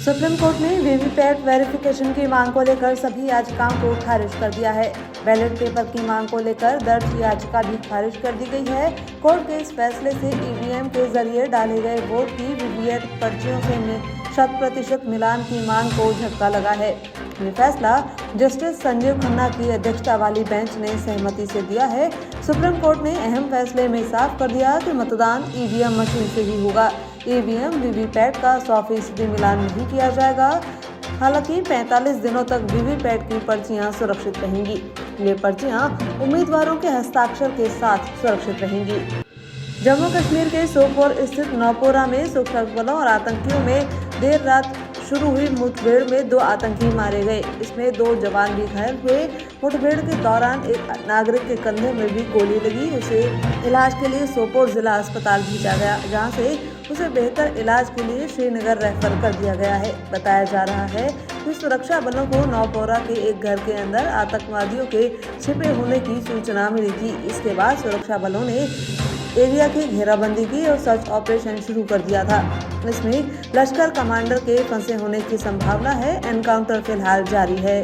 Supreme court ने VVPAT verification की मांग को लेकर सभी याचिकाओं को खारिज कर दिया है। बैलेट पेपर की मांग को लेकर दर्ज याचिका भी खारिज कर दी गई है। कोर्ट के इस फैसले से ईवीएम के जरिए डाले गए वोट की वीवीपैट पर्चियों से 100% मिलान की मांग को झटका लगा है। ये फैसला जस्टिस संजीव खन्ना की अध्यक्षता वाली बेंच ने सहमति से दिया है। सुप्रीम कोर्ट ने अहम फैसले में साफ कर दिया कि मतदान ईवीएम मशीन से ही होगा। ईवीएम वीवीपैट का 100% मिलान नहीं किया जाएगा। हालांकि 45 दिनों तक वीवीपैट की पर्चियां सुरक्षित रहेंगी। ये पर्चियां उम्मीदवारों के हस्ताक्षर के साथ सुरक्षित रहेंगी। जम्मू कश्मीर के सोपोर स्थित नौपोरा में सुरक्षा बलों और आतंकियों में देर रात शुरू हुई मुठभेड़ में 2 आतंकी मारे गए। इसमें 2 जवान भी घायल हुए। मुठभेड़ के दौरान एक नागरिक के कंधे में भी गोली लगी। उसे इलाज के लिए सोपोर जिला अस्पताल भेजा गया, जहां से उसे बेहतर इलाज के लिए श्रीनगर रेफर कर दिया गया है। बताया जा रहा है कि सुरक्षा बलों को नौपोरा के एक घर के अंदर आतंकवादियों के छिपे होने की सूचना मिली थी। इसके बाद सुरक्षा बलों ने एरिया की घेराबंदी की और सर्च ऑपरेशन शुरू कर दिया था। इसमें लश्कर कमांडर के फंसे होने की संभावना है। एनकाउंटर फिलहाल जारी है।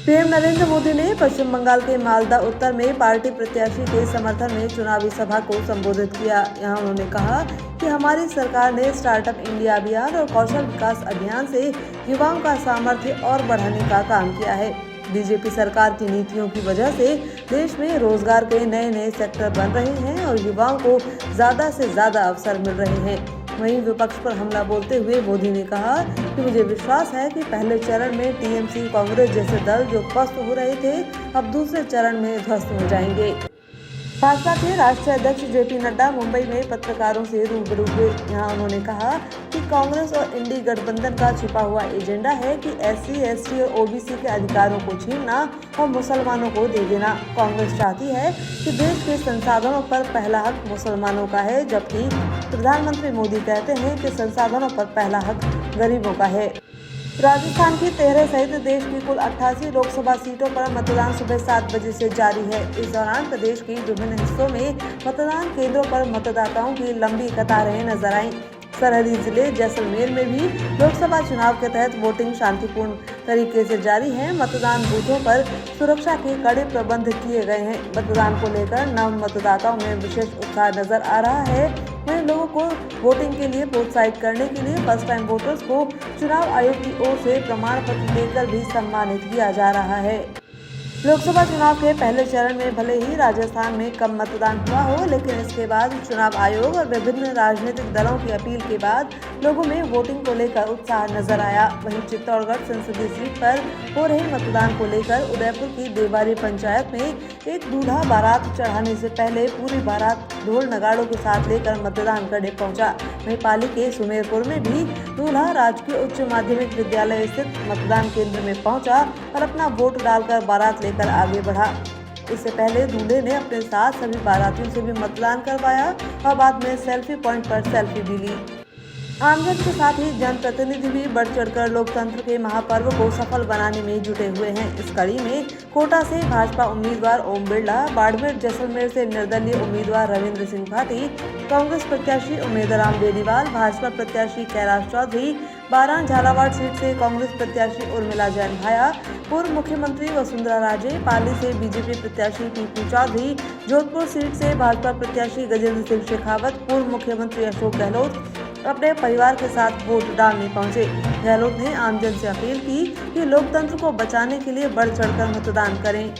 पीएम नरेंद्र मोदी ने पश्चिम बंगाल के मालदा उत्तर में पार्टी प्रत्याशी के समर्थन में चुनावी सभा को संबोधित किया। यहां उन्होंने कहा कि हमारी सरकार ने स्टार्टअप इंडिया अभियान और कौशल विकास अभियान से युवाओं का सामर्थ्य और बढ़ाने का काम किया है। बीजेपी सरकार की नीतियों की वजह से देश में रोजगार के नए नए सेक्टर बन रहे हैं और युवाओं को ज्यादा से ज्यादा अवसर मिल रहे हैं। वहीं विपक्ष पर हमला बोलते हुए मोदी ने कहा कि मुझे विश्वास है कि पहले चरण में टीएमसी, कांग्रेस जैसे दल जो पस्त हो रहे थे, अब दूसरे चरण में ध्वस्त हो जाएंगे। भाजपा के राष्ट्रीय अध्यक्ष जेपी नड्डा मुंबई में पत्रकारों से रूबरू हुए। यहाँ उन्होंने कहा कि कांग्रेस और इंडी गठबंधन का छिपा हुआ एजेंडा है कि एससी, एसटी और ओबीसी के अधिकारों को छीनना और मुसलमानों को दे देना। कांग्रेस चाहती है कि देश के संसाधनों पर पहला हक मुसलमानों का है, जबकि प्रधानमंत्री मोदी कहते हैं कि संसाधनों पर पहला हक गरीबों का है। राजस्थान की 13 सहित देश की कुल 88 लोकसभा सीटों पर मतदान सुबह 7 बजे से जारी है। इस दौरान प्रदेश के विभिन्न हिस्सों में मतदान केंद्रों पर मतदाताओं की लंबी कतारें नजर आईं। सरहदी जिले जैसलमेर में भी लोकसभा चुनाव के तहत वोटिंग शांतिपूर्ण तरीके से जारी है। मतदान बूथों पर सुरक्षा के कड़े प्रबंध किए गए हैं। मतदान को लेकर नव मतदाताओं में विशेष उत्साह नजर आ रहा है। वहीं लोगों को वोटिंग के लिए प्रोत्साहित करने के लिए फर्स्ट टाइम वोटर्स को चुनाव आयोग की ओर से प्रमाण पत्र देकर भी सम्मानित किया जा रहा है। लोकसभा चुनाव के पहले चरण में भले ही राजस्थान में कम मतदान हुआ हो, लेकिन इसके बाद चुनाव आयोग और विभिन्न राजनीतिक दलों की अपील के बाद लोगों में वोटिंग को लेकर उत्साह नजर आया। वहीं चित्तौड़गढ़ संसदीय सीट पर हो रहे मतदान को लेकर उदयपुर की देवारी पंचायत में एक दूल्हा बारात चढ़ाने से पहले पूरी बारात ढोल नगाड़ों के साथ लेकर मतदान करने पहुंचा। वहीं पाली के सुमेरपुर में भी दूल्हा राजकीय उच्च माध्यमिक विद्यालय स्थित मतदान केंद्र में पहुंचा और अपना वोट डालकर बारात लेकर आगे बढ़ा। इससे पहले दूल्हे ने अपने साथ सभी बारातियों से भी मतदान करवाया और बाद में सेल्फी पॉइंट पर सेल्फी भी ली। आमजन के साथ ही जनप्रतिनिधि भी बढ़ चढ़कर लोकतंत्र के महापर्व को सफल बनाने में जुटे हुए हैं। इस कड़ी में कोटा से भाजपा उम्मीदवार ओम बिरला, बाड़मेर जैसलमेर से निर्दलीय उम्मीदवार रविंद्र सिंह भाटी, कांग्रेस प्रत्याशी उमेदराम बेनीवाल, भाजपा प्रत्याशी कैलाश चौधरी, बारां झालावाड़ सीट से कांग्रेस प्रत्याशी उर्मिला जैन भाया, पूर्व मुख्यमंत्री वसुंधरा राजे, पाली से बीजेपी प्रत्याशी पीपू चौधरी, जोधपुर सीट से भाजपा प्रत्याशी गजेंद्र सिंह शेखावत, पूर्व मुख्यमंत्री अशोक गहलोत अपने परिवार के साथ वोट डालने पहुंचे। गहलोत ने आमजन से अपील की कि लोकतंत्र को बचाने के लिए बढ़ चढ़कर मतदान करें।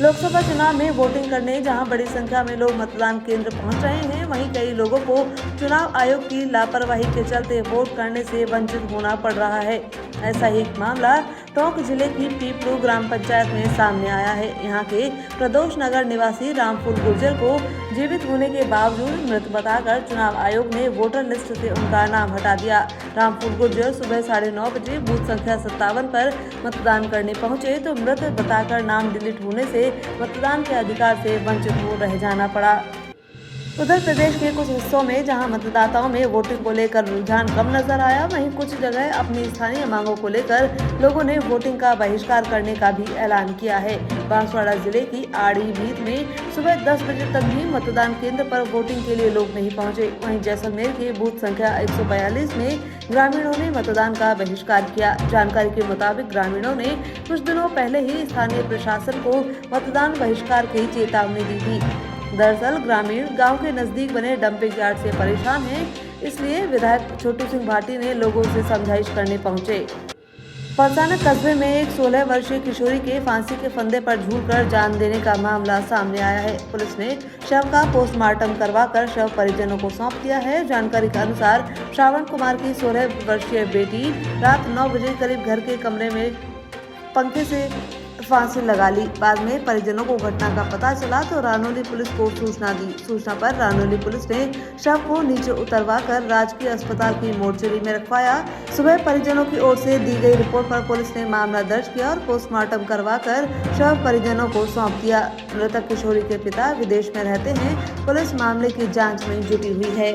लोकसभा चुनाव में वोटिंग करने जहां बड़ी संख्या में लोग मतदान केंद्र पहुंच रहे हैं, वहीं कई लोगों को चुनाव आयोग की लापरवाही के चलते वोट करने से वंचित होना पड़ रहा है। ऐसा ही एक मामला टोंक जिले की पीपलू ग्राम पंचायत में सामने आया है। यहाँ के प्रदोष नगर निवासी रामफूल गुर्जर को जीवित होने के बावजूद मृत बताकर चुनाव आयोग ने वोटर लिस्ट से उनका नाम हटा दिया। रामफूल गुर्जर सुबह 9:30 बजे बूथ संख्या 57 पर मतदान करने पहुंचे तो मृत बताकर नाम डिलीट होने से मतदान के अधिकार से वंचित हो रह जाना पड़ा। उधर प्रदेश के कुछ हिस्सों में जहां मतदाताओं में वोटिंग को लेकर रुझान कम नजर आया, वहीं कुछ जगह अपनी स्थानीय मांगों को लेकर लोगों ने वोटिंग का बहिष्कार करने का भी ऐलान किया है। बांसवाड़ा जिले की आड़ी बीत में सुबह 10 बजे तक भी मतदान केंद्र पर वोटिंग के लिए लोग नहीं पहुंचे। वहीं जैसलमेर के बूथ संख्या 142 में ग्रामीणों ने मतदान का बहिष्कार किया। जानकारी के मुताबिक ग्रामीणों ने कुछ दिनों पहले ही स्थानीय प्रशासन को मतदान बहिष्कार की चेतावनी दी थी। दरअसल ग्रामीण गांव के नजदीक बने डंपिंग यार्ड से परेशान हैं, इसलिए विधायक छोटू सिंह भाटी ने लोगों से समझाइश करने पहुंचे। परसाना कस्बे में एक 16 वर्षीय किशोरी के फांसी के फंदे पर झूलकर जान देने का मामला सामने आया है। पुलिस ने शव का पोस्टमार्टम करवाकर शव परिजनों को सौंप दिया है। जानकारी के अनुसार श्रावण कुमार की 16 वर्षीय बेटी रात 9 बजे करीब घर के कमरे में पंखे से फांसी लगा ली। बाद में परिजनों को घटना का पता चला तो रानौली पुलिस को सूचना दी। सूचना पर रानौली पुलिस ने शव को नीचे उतरवाकर राजकीय अस्पताल की मोर्चरी में रखवाया। सुबह परिजनों की ओर से दी गई रिपोर्ट पर पुलिस ने मामला दर्ज किया और पोस्टमार्टम करवाकर शव परिजनों को सौंप दिया। मृतक किशोरी के पिता विदेश में रहते हैं। पुलिस मामले की जाँच में जुटी हुई है।